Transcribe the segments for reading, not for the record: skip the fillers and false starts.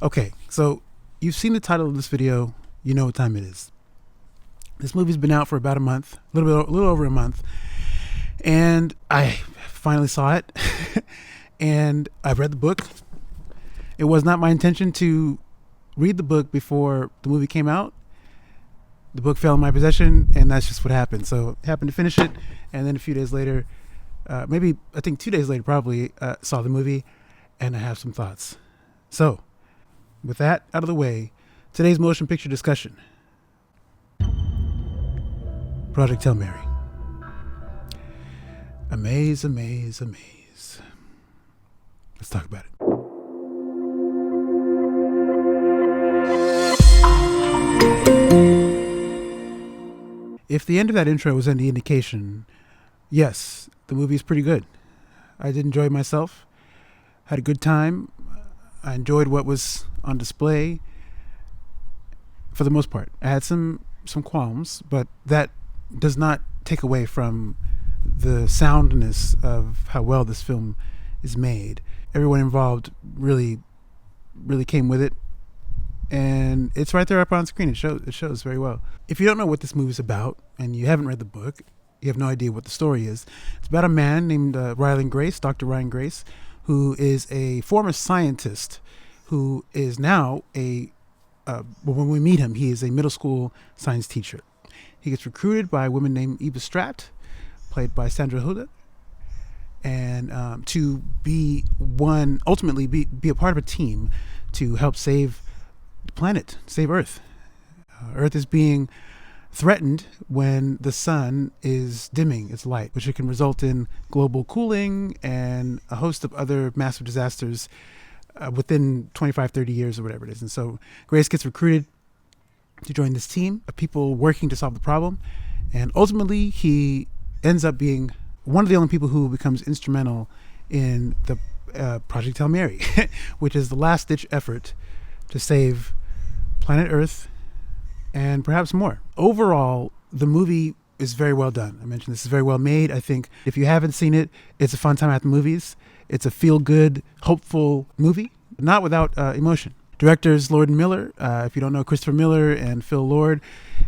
Okay, so you've seen the title of this video. You know what time it is. This movie's been out for about a month, a little over a month, and I finally saw it. And I've read the book. It was not my intention to read the book before the movie came out. The book fell in my possession, and that's just what happened. So I happened to finish it, and then a few days later, maybe I think 2 days later, probably saw the movie, and I have some thoughts. So, with that out of the way, today's motion picture discussion. Project Hail Mary. Amaze, amaze, amaze. Let's talk about it. If the end of that intro was any indication, yes, the movie is pretty good. I did enjoy myself, had a good time. I enjoyed what was on display for the most part. I had some qualms, but that does not take away from the soundness of how well this film is made. Everyone involved really came with it, and it's right there up on screen. It shows very well. If you don't know what this movie is about and you haven't read the book, you have no idea what the story is. It's about a man named Dr. Ryan Grace, who is a former scientist who is now when we meet him, he is a middle school science teacher. He gets recruited by a woman named Eva Stratt, played by Sandra Huda, and to ultimately be a part of a team to help save the planet, save Earth. Earth is being threatened when the sun is dimming its light, which can result in global cooling and a host of other massive disasters within 25, 30 years or whatever it is. And so Grace gets recruited to join this team of people working to solve the problem. And ultimately, he ends up being one of the only people who becomes instrumental in the Project Hail Mary, which is the last-ditch effort to save planet Earth and perhaps more. Overall, the movie is very well done. I mentioned this is very well made. I think if you haven't seen it, it's a fun time at the movies. It's a feel-good, hopeful movie, not without emotion. Directors Lord and Miller. If you don't know Christopher Miller and Phil Lord,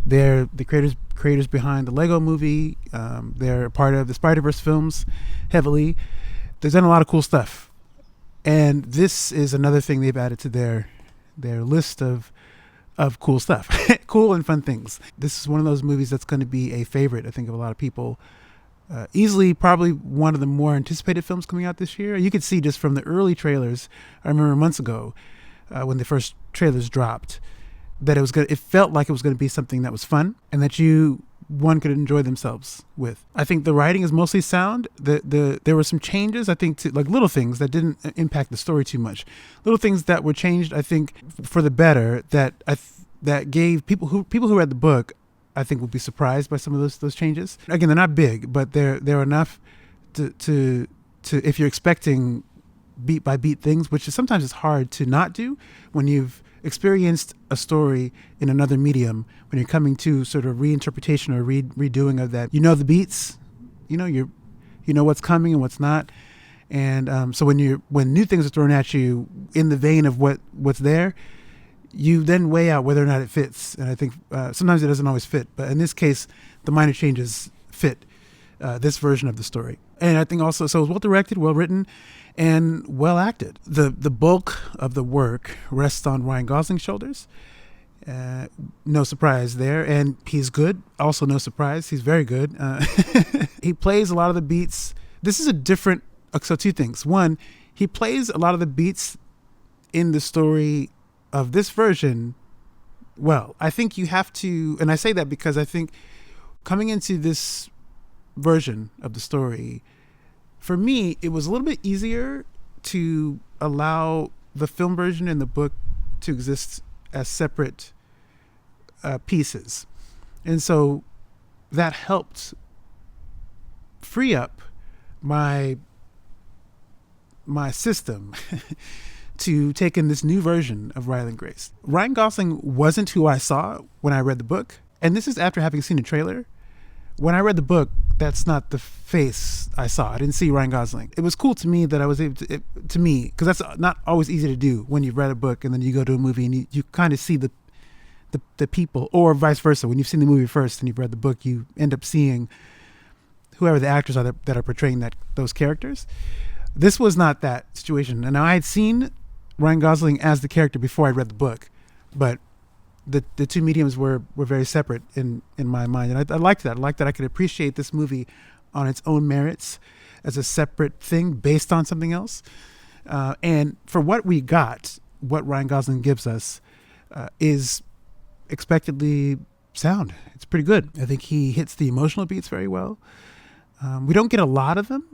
they're the creators behind the Lego movie. They're part of the Spider-Verse films heavily. They've done a lot of cool stuff. And this is another thing they've added to their list of cool stuff. Cool and fun things. This is one of those movies that's going to be a favorite, I think, of a lot of people. Easily probably one of the more anticipated films coming out this year. You could see just from the early trailers, I remember months ago when the first trailers dropped, that it felt like it was going to be something that was fun and that one could enjoy themselves with. I think the writing is mostly sound. There were some changes, I think, to like little things that didn't impact the story too much. Little things that were changed, I think, for the better. That gave people who read the book, I think, will be surprised by some of those changes. Again, they're not big, but they're enough to if you're expecting beat by beat things, which is sometimes it's hard to not do when you've experienced a story in another medium, when you're coming to sort of reinterpretation or redoing of that. You know the beats, you know what's coming and what's not, and so when new things are thrown at you in the vein of what's there, you then weigh out whether or not it fits. And I think sometimes it doesn't always fit, but in this case, the minor changes fit this version of the story. And I think also, so it was well directed, well written, and well acted. The bulk of the work rests on Ryan Gosling's shoulders. No surprise there. And he's good. Also no surprise. He's very good. He plays a lot of the beats. This is so two things. One, he plays a lot of the beats in the story of this version well. I think you have to, and I say that because I think coming into this version of the story, for me, it was a little bit easier to allow the film version and the book to exist as separate pieces. And so that helped free up my system to take in this new version of Ryan Grace. Ryan Gosling wasn't who I saw when I read the book. And this is after having seen the trailer. When I read the book, that's not the face I saw. I didn't see Ryan Gosling. It was cool to me that I was able to me, because that's not always easy to do when you've read a book and then you go to a movie and you kind of see the people, or vice versa. When you've seen the movie first and you've read the book, you end up seeing whoever the actors are that are portraying those characters. This was not that situation. And I had seen Ryan Gosling as the character before I read the book, but the two mediums were very separate in my mind. And I liked that. I liked that I could appreciate this movie on its own merits as a separate thing based on something else. And for what we got, what Ryan Gosling gives us is expectedly sound. It's pretty good. I think he hits the emotional beats very well. We don't get a lot of them.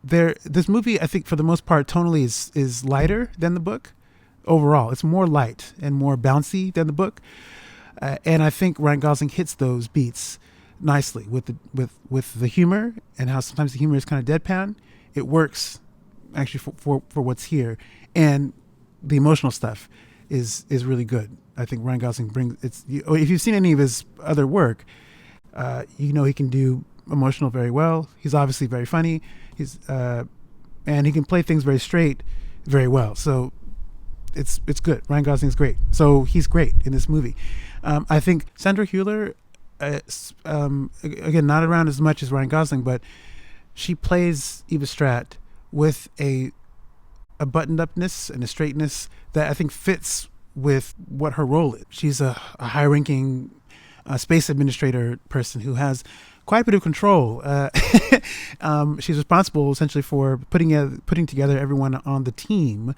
This movie, I think, for the most part, tonally is lighter than the book. Overall, it's more light and more bouncy than the book, and I think Ryan Gosling hits those beats nicely with the humor, and how sometimes the humor is kind of deadpan. It works actually for what's here, and the emotional stuff is really good. I think Ryan Gosling brings if you've seen any of his other work, you know he can do emotional very well. He's obviously very funny. And he can play things very straight very well. So it's good. Ryan Gosling's great. So he's great in this movie. I think Sandra Hüller, again, not around as much as Ryan Gosling, but she plays Eva Stratt with a buttoned upness and a straightness that I think fits with what her role is. She's a high ranking space administrator person who has quite a bit of control. She's responsible essentially for putting together everyone on the team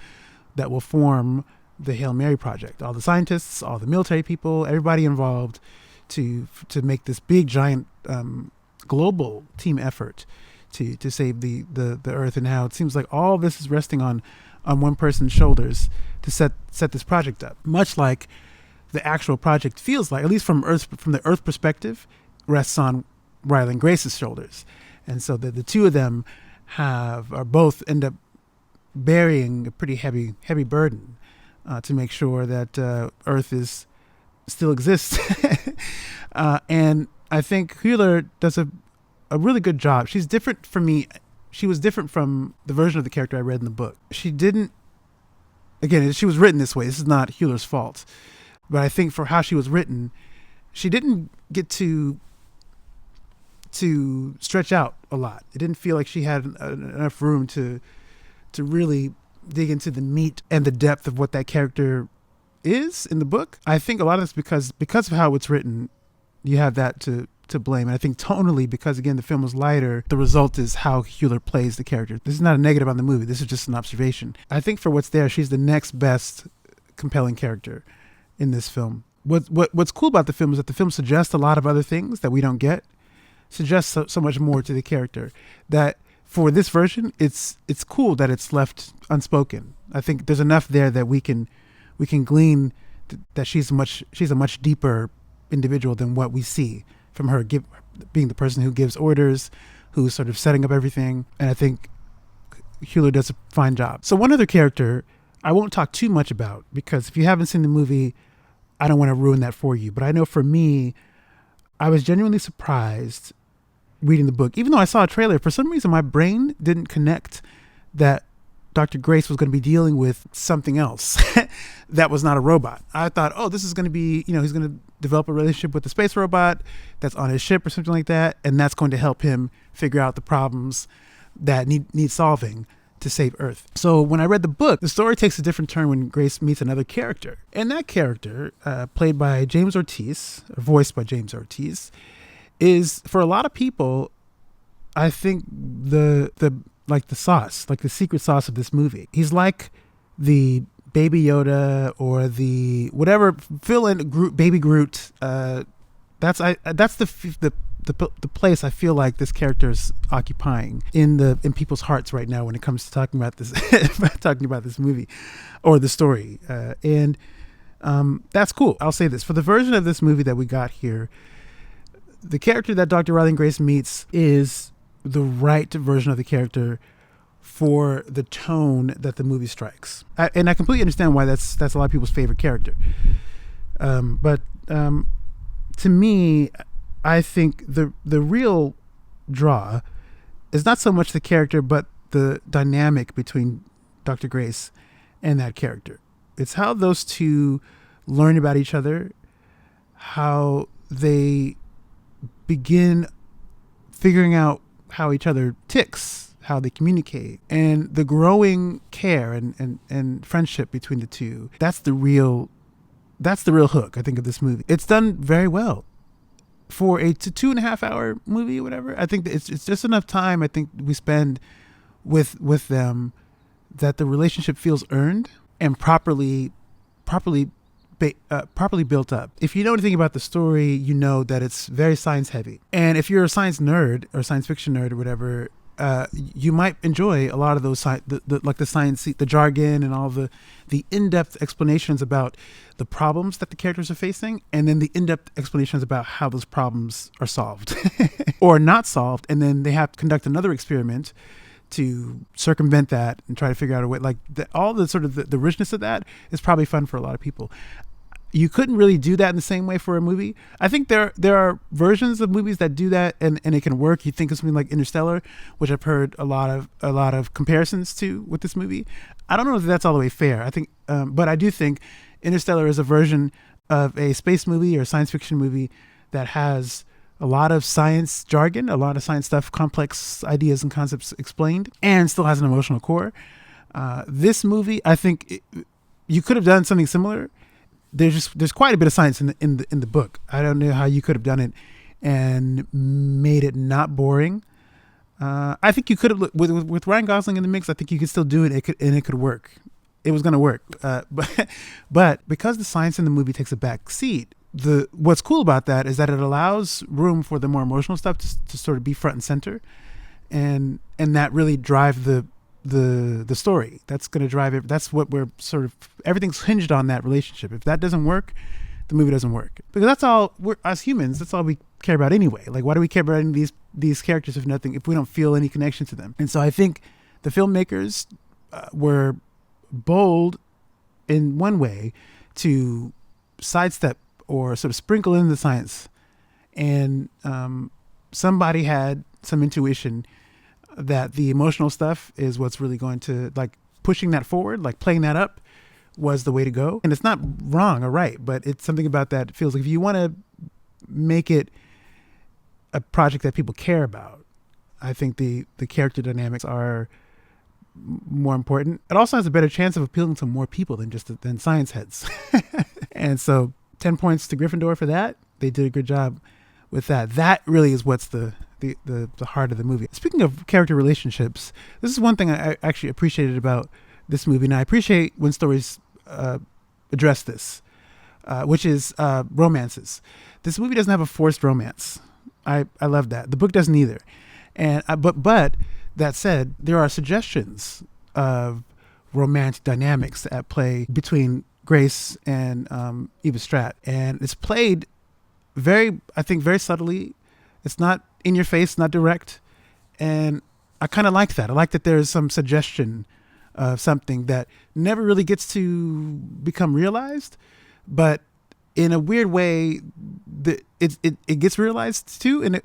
that will form the Hail Mary project. All the scientists, all the military people, everybody involved to make this big giant global team effort to save the Earth, and how it seems like all this is resting on one person's shoulders to set this project up. Much like the actual project feels like, at least from the Earth perspective, rests on Riley and Grace's shoulders. And so the two of them both end up bearing a pretty heavy burden to make sure that Earth still exists. And I think Hüller does a really good job. She's different from me. She was different from the version of the character I read in the book. She was written this way. This is not Hüller's fault. But I think for how she was written, she didn't get to stretch out a lot. It didn't feel like she had enough room to really dig into the meat and the depth of what that character is in the book. I think a lot of this because of how it's written, you have that to blame. And I think tonally, because again the film was lighter, the result is how Hüller plays the character. This is not a negative on the movie. This is just an observation. I think for what's there, she's the next best compelling character in this film. What's cool about the film is that the film suggests a lot of other things that we don't get. Suggests so much more to the character that for this version, it's cool that it's left unspoken. I think there's enough there that we can glean that she's a much deeper individual than what we see from her being the person who gives orders, who's sort of setting up everything. And I think Hüller does a fine job. So one other character I won't talk too much about, because if you haven't seen the movie, I don't want to ruin that for you. But I know for me, I was genuinely surprised reading the book. Even though I saw a trailer, for some reason my brain didn't connect that Dr. Grace was going to be dealing with something else that was not a robot. I thought, this is going to be, he's going to develop a relationship with the space robot that's on his ship or something like that, and that's going to help him figure out the problems that need solving to save Earth. So when I read the book, the story takes a different turn when Grace meets another character. And that character, played by James Ortiz, or voiced by James Ortiz, is, for a lot of people, I think the sauce, like the secret sauce of this movie. He's like the Baby Yoda or the whatever, fill in Groot, Baby Groot. That's the place I feel like this character is occupying in people's hearts right now when it comes to talking about this movie or the story. And that's cool. I'll say this, for the version of this movie that we got here, the character that Dr. Riley and Grace meets is the right version of the character for the tone that the movie strikes. And I completely understand why that's a lot of people's favorite character. But to me, I think the real draw is not so much the character, but the dynamic between Dr. Grace and that character. It's how those two learn about each other, how they begin figuring out how each other ticks, how they communicate, and the growing care and friendship between the two. That's the real hook, I think, of this movie. It's done very well for a 2.5 hour movie or whatever. I think that it's just enough time, I think, we spend with them that the relationship feels earned and properly built up. If you know anything about the story, you know that it's very science heavy. And if you're a science nerd or science fiction nerd or whatever, you might enjoy a lot of those like the science, the jargon, and all the in-depth explanations about the problems that the characters are facing, and then the in-depth explanations about how those problems are solved or not solved, and then they have to conduct another experiment to circumvent that and try to figure out a way. Like all the sort of the richness of that is probably fun for a lot of people. You couldn't really do that in the same way for a movie. I think there are versions of movies that do that and it can work. You think of something like Interstellar, which I've heard a lot of comparisons to with this movie. I don't know if that's all the way fair. I think, but I do think Interstellar is a version of a space movie or a science fiction movie that has a lot of science jargon, a lot of science stuff, complex ideas and concepts explained, and still has an emotional core. This movie, I think you could have done something similar. There's quite a bit of science in the book. I don't know how you could have done it and made it not boring. I think you could have with Ryan Gosling in the mix. I think you could still do it. It could work. It was going to work. But because the science in the movie takes a back seat, what's cool about that is that it allows room for the more emotional stuff to sort of be front and center, and that really drive the story. That's going to drive it. That's what we're sort of, everything's hinged on that relationship. If that doesn't work, the movie doesn't work, because that's all as humans, that's all we care about anyway. Like, why do we care about any of these characters if we don't feel any connection to them? And so I think the filmmakers were bold in one way to sidestep or sort of sprinkle in the science, and somebody had some intuition that the emotional stuff is what's really going to, like, pushing that forward, like playing that up was the way to go. And it's not wrong or right, but it's something about that. It feels like if you want to make it a project that people care about, I think the character dynamics are more important. It also has a better chance of appealing to more people than science heads. And so 10 points to Gryffindor for that. They did a good job with that. That really is what's the heart of the movie. Speaking of character relationships, this is one thing I actually appreciated about this movie, and I appreciate when stories address this, which is romances. This movie doesn't have a forced romance. I love that. The book doesn't either. And but that said, there are suggestions of romantic dynamics at play between Grace and Eva Stratt, and it's played very subtly. It's not in your face, not direct. And I kind of like that. I like that there's some suggestion of something that never really gets to become realized, but in a weird way, it gets realized too, and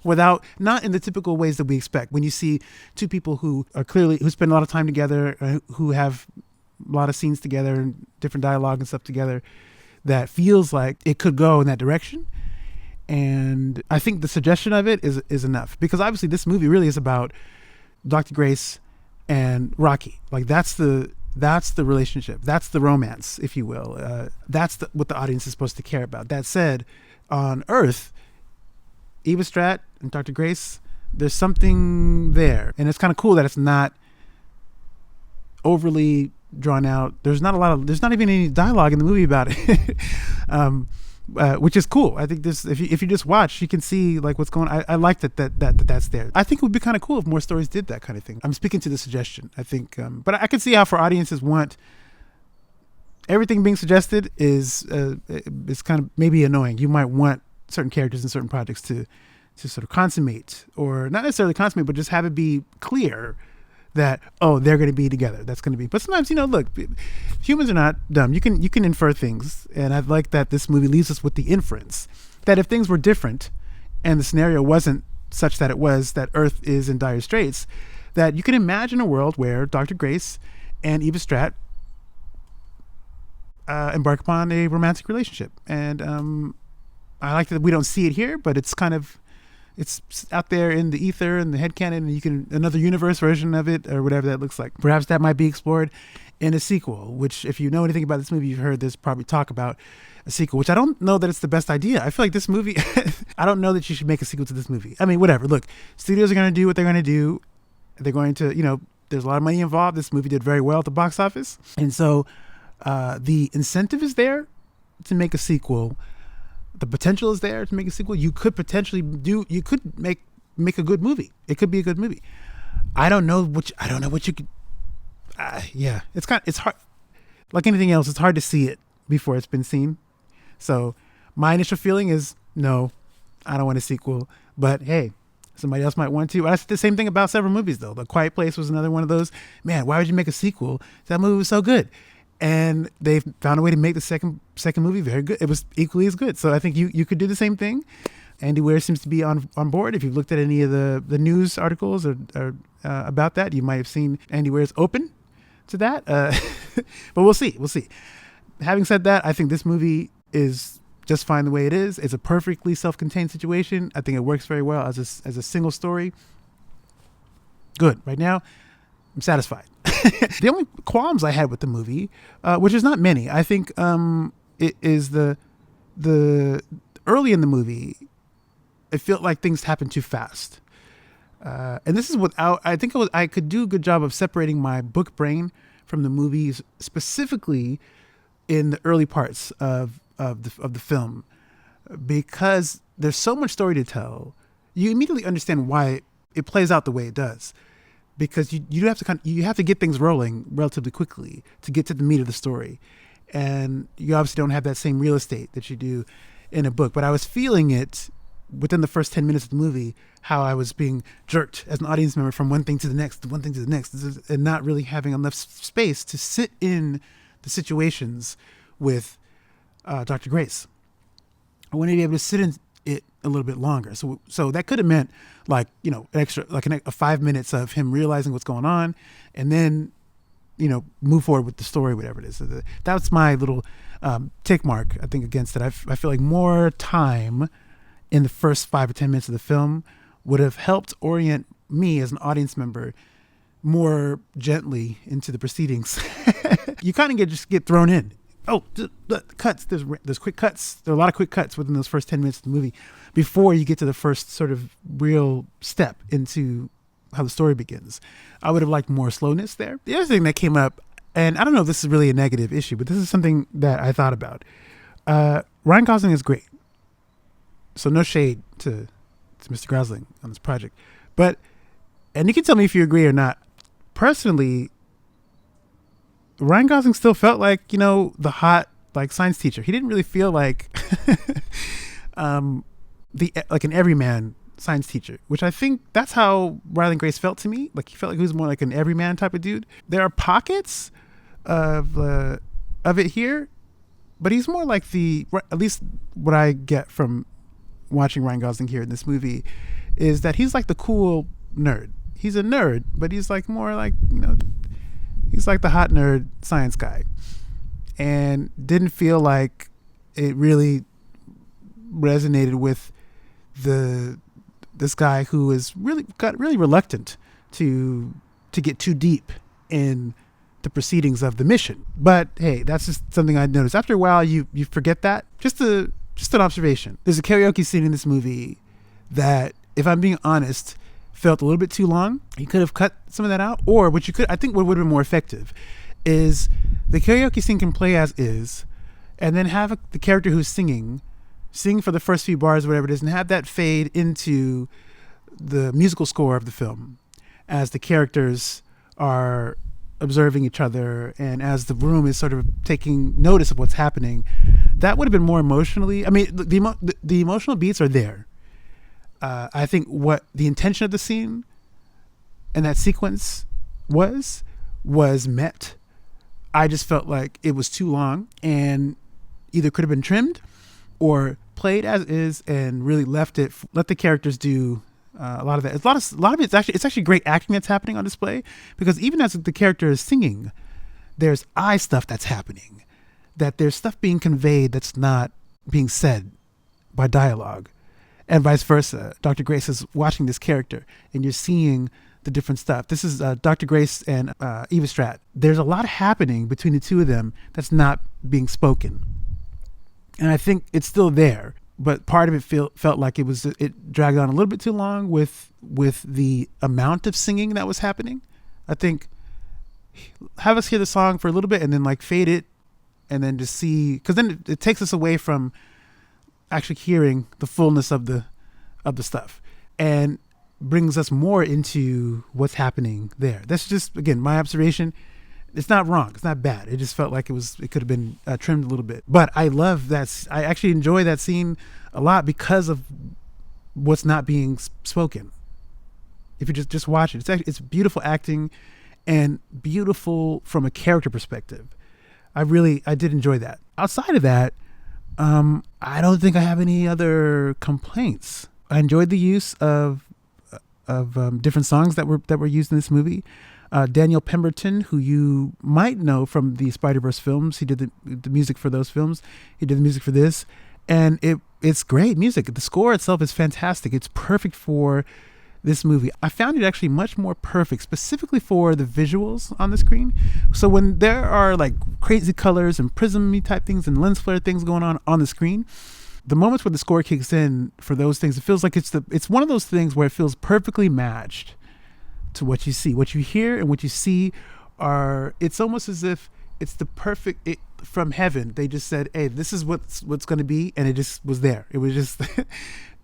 without, not in the typical ways that we expect. When you see two people who spend a lot of time together, who have a lot of scenes together and different dialogue and stuff together, that feels like it could go in that direction. And I think the suggestion of it is enough, because obviously this movie really is about Dr. Grace and Rocky. Like, that's the relationship. That's the romance, if you will. That's what the audience is supposed to care about. That said, on Earth, Eva Stratt and Dr. Grace, there's something there. And it's kind of cool that it's not overly drawn out. There's not even any dialogue in the movie about it. Which is cool. I think this, if you just watch, you can see like what's going on. I like that's there. I think it would be kind of cool if more stories did that kind of thing. I'm speaking to the suggestion. I think, but I can see how for audiences want everything being suggested is kind of maybe annoying. You might want certain characters in certain projects to sort of consummate, or not necessarily consummate, but just have it be clear that, oh, they're going to be together. That's going to be. But sometimes, look, humans are not dumb. You can infer things, and I like that this movie leaves us with the inference that if things were different and the scenario wasn't such that it was that Earth is in dire straits, that you can imagine a world where Dr. Grace and Eva Stratt embark upon a romantic relationship. And I like that we don't see it here, but it's out there in the ether and the headcanon, and you can another universe version of it or whatever that looks like. Perhaps that might be explored in a sequel, which if you know anything about this movie, you've heard this probably talk about a sequel, which I don't know that it's the best idea. I feel like this movie, I don't know that you should make a sequel to this movie. I mean, whatever. Look, studios are going to do what they're going to do. They're going to, there's a lot of money involved. This movie did very well at the box office. And so the incentive is there to make a sequel. The potential is there to make a sequel. You could potentially make a good movie. It could be a good movie. I don't know what you could. It's hard. Like anything else, it's hard to see it before it's been seen. So my initial feeling is no, I don't want a sequel. But hey, somebody else might want to. That's the same thing about several movies though. The Quiet Place was another one of those. Man, why would you make a sequel? That movie was so good. And they found a way to make the second movie very good. It was equally as good. So I think you could do the same thing. Andy Weir seems to be on board. If you've looked at any of the news articles or about that, you might have seen Andy Weir's open to that. But we'll see. Having said that, I think this movie is just fine the way it is. It's a perfectly self-contained situation. I think it works very well as a single story. Good. Right now, I'm satisfied. The only qualms I had with the movie, which is not many, I think it is the early in the movie, it felt like things happened too fast. And this is without, I could do a good job of separating my book brain from the movies, specifically in the early parts of the film, because there's so much story to tell. You immediately understand why it plays out the way it does. Because you have to get things rolling relatively quickly to get to the meat of the story, and you obviously don't have that same real estate that you do in a book. But I was feeling it within the first 10 minutes of the movie, how I was being jerked as an audience member from one thing to the next, and not really having enough space to sit in the situations with Dr. Grace. I wanted to be able to sit in it a little bit longer. So that could have meant an extra, a 5 minutes of him realizing what's going on and then, move forward with the story, whatever it is. So that's my little tick mark, I think, against it. I feel like more time in the first 5 or 10 minutes of the film would have helped orient me as an audience member more gently into the proceedings. You kind of just get thrown in. Oh, the cuts. There's quick cuts. There are a lot of quick cuts within those first 10 minutes of the movie before you get to the first sort of real step into how the story begins. I would have liked more slowness there. The other thing that came up, and I don't know if this is really a negative issue, but this is something that I thought about. Ryan Gosling is great. So no shade to Mr. Gosling on this project. And you can tell me if you agree or not. Personally, Ryan Gosling still felt like, the hot, science teacher. He didn't really feel like an everyman science teacher, which I think that's how Riley Grace felt to me. He felt like he was more like an everyman type of dude. There are pockets of it here, but he's more like at least what I get from watching Ryan Gosling here in this movie is that he's like the cool nerd. He's a nerd, but he's more he's like the hot nerd science guy, and didn't feel like it really resonated with this guy who got really reluctant to get too deep in the proceedings of the mission. But hey, that's just something I noticed. After a while, you forget that. Just an observation. There's a karaoke scene in this movie that, if I'm being honest, felt a little bit too long. You could have cut some of that out, or what would have been more effective is the karaoke scene can play as is, and then have the character who's sing for the first few bars, whatever it is, and have that fade into the musical score of the film as the characters are observing each other and as the room is sort of taking notice of what's happening. That would have been more emotionally, the emotional beats are there. I think what the intention of the scene and that sequence was met. I just felt like it was too long and either could have been trimmed or played as is and really let the characters do A lot of that, a lot of it's actually great acting that's happening on display, because even as the character is singing, there's eye stuff that's happening, that there's stuff being conveyed that's not being said by dialogue, and vice versa. Dr. Grace is watching this character, and you're seeing the different stuff. This is Dr. Grace and Eva Stratt. There's a lot happening between the two of them that's not being spoken, and I think it's still there. But part of it felt like it dragged on a little bit too long with the amount of singing that was happening. I think have us hear the song for a little bit and then like fade it, and then just see, because then it takes us away from actually hearing the fullness of the stuff, and brings us more into what's happening there. That's just, again, my observation. It's not wrong. It's not bad. It just felt like it could have been trimmed a little bit. But I love that. I actually enjoy that scene a lot because of what's not being spoken. If you just watch it, it's beautiful acting and beautiful from a character perspective. I did enjoy that. Outside of that, I don't think I have any other complaints. I enjoyed the use of different songs that were used in this movie. Daniel Pemberton, who you might know from the Spider-Verse films, he did the music for those films. He did the music for this, and it's great music. The score itself is fantastic. It's perfect for this movie. I found it actually much more perfect, specifically for the visuals on the screen. So when there are like crazy colors and prism-y type things and lens flare things going on the screen, the moments where the score kicks in for those things, it feels like it's one of those things where it feels perfectly matched to what you see. What you hear and what you see it's almost as if it's the perfect, from heaven. They just said, hey, this is what's going to be, and it just was there. It was just,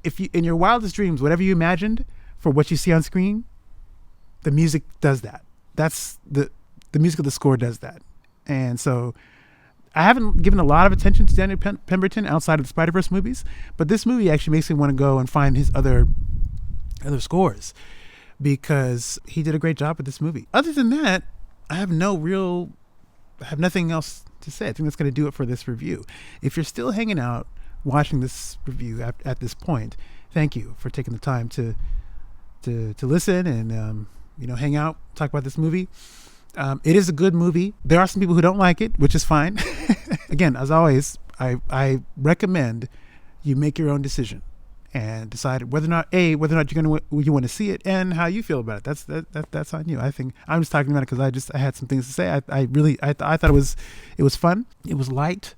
if you, in your wildest dreams, whatever you imagined for what you see on screen, the music does that. That's the music of the score does that. And so I haven't given a lot of attention to Daniel Pemberton outside of the Spider-Verse movies, but this movie actually makes me want to go and find his other scores, because he did a great job with this movie. Other than that, I have nothing else to say. I think that's going to do it for this review. If you're still hanging out watching this review at this point, thank you for taking the time to listen and hang out, talk about this movie. It is a good movie. There are some people who don't like it, which is fine. Again, as always, I recommend you make your own decision and decide whether or not you want to see it and how you feel about it. That's on you. I think I'm just talking about it because I had some things to say. I thought it was fun. It was light,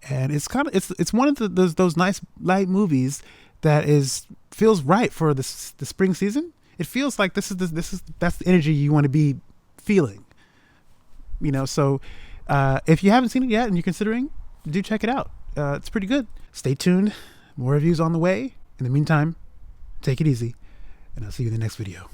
and it's one of those nice light movies that feels right for the spring season. It feels like that's the energy you want to be feeling. So if you haven't seen it yet and you're considering, do check it out. It's pretty good. Stay tuned. More reviews on the way. In the meantime, take it easy, and I'll see you in the next video.